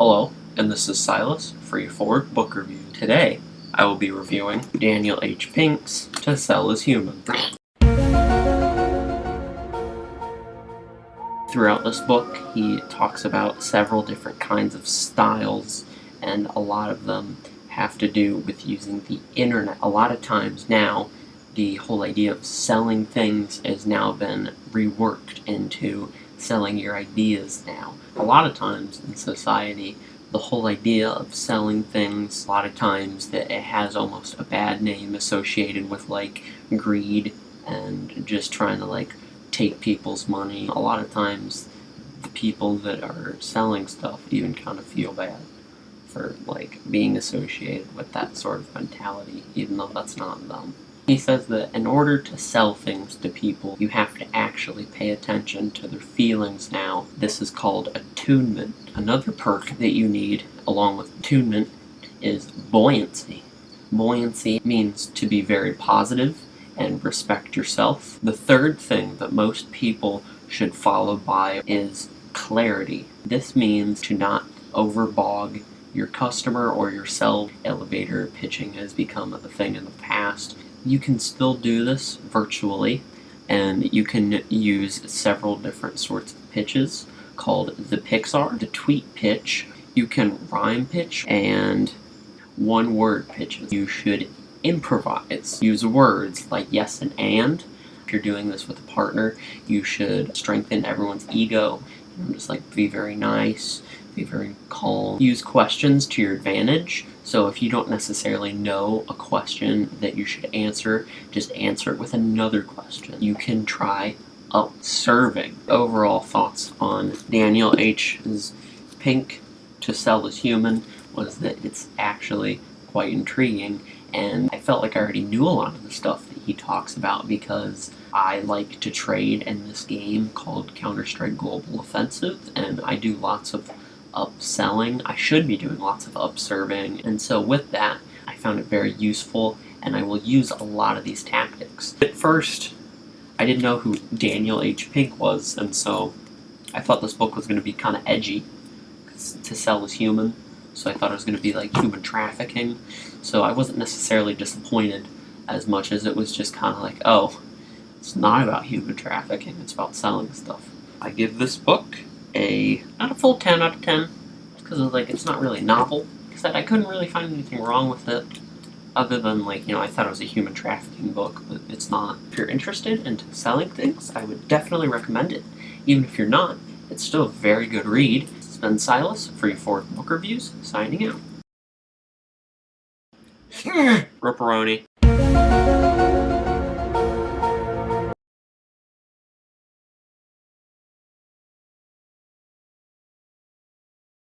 Hello, and this is Silas for your Forward Book Review. Today, I will be reviewing Daniel H. Pink's To Sell Is Human. Throughout this book, he talks about several different kinds of styles, and a lot of them have to do with using the internet. A lot of times now, the whole idea of selling things has now been reworked into selling your ideas now. A lot of times in society, the whole idea of selling things, a lot of times that it has almost a bad name associated with like greed and just trying to take people's money. A lot of times the people that are selling stuff even kind of feel bad for being associated with that sort of mentality, even though that's not them. He says that in order to sell things to people, you have to actually pay attention to their feelings now. This is called attunement. Another perk that you need, along with attunement, is buoyancy. Buoyancy means to be very positive and respect yourself. The third thing that most people should follow by is clarity. This means to not overbog your customer or yourself. Elevator pitching has become a thing in the past. You can still do this virtually, and you can use several different sorts of pitches called the Pixar, the tweet pitch. You can rhyme pitch and one-word pitches. You should improvise. Use words like yes and. If you're doing this with a partner, you should strengthen everyone's ego. Just be very nice, be very calm. Use questions to your advantage. So if you don't necessarily know a question that you should answer, just answer it with another question. You can try upserving. Overall thoughts on Daniel H.'s Pink To Sell Is Human was that it's actually quite intriguing, and I felt like I already knew a lot of the stuff that he talks about because I like to trade in this game called Counter-Strike Global Offensive, and I do lots of upselling. I should be doing lots of upserving, and so with that, I found it very useful, and I will use a lot of these tactics. At first, I didn't know who Daniel H. Pink was, and so I thought this book was going to be kind of edgy, because To Sell Is Human, so I thought it was going to be like human trafficking, so I wasn't necessarily disappointed as much as it was just kind of like, oh, it's not about human trafficking, it's about selling stuff. I give this book not a full 10 out of 10, because it's not really novel. Because I couldn't really find anything wrong with it, other than I thought it was a human trafficking book, but it's not. If you're interested in selling things, I would definitely recommend it. Even if you're not, it's still a very good read. This has been Silas for your Forward Book Reviews, signing out. Ripperoni.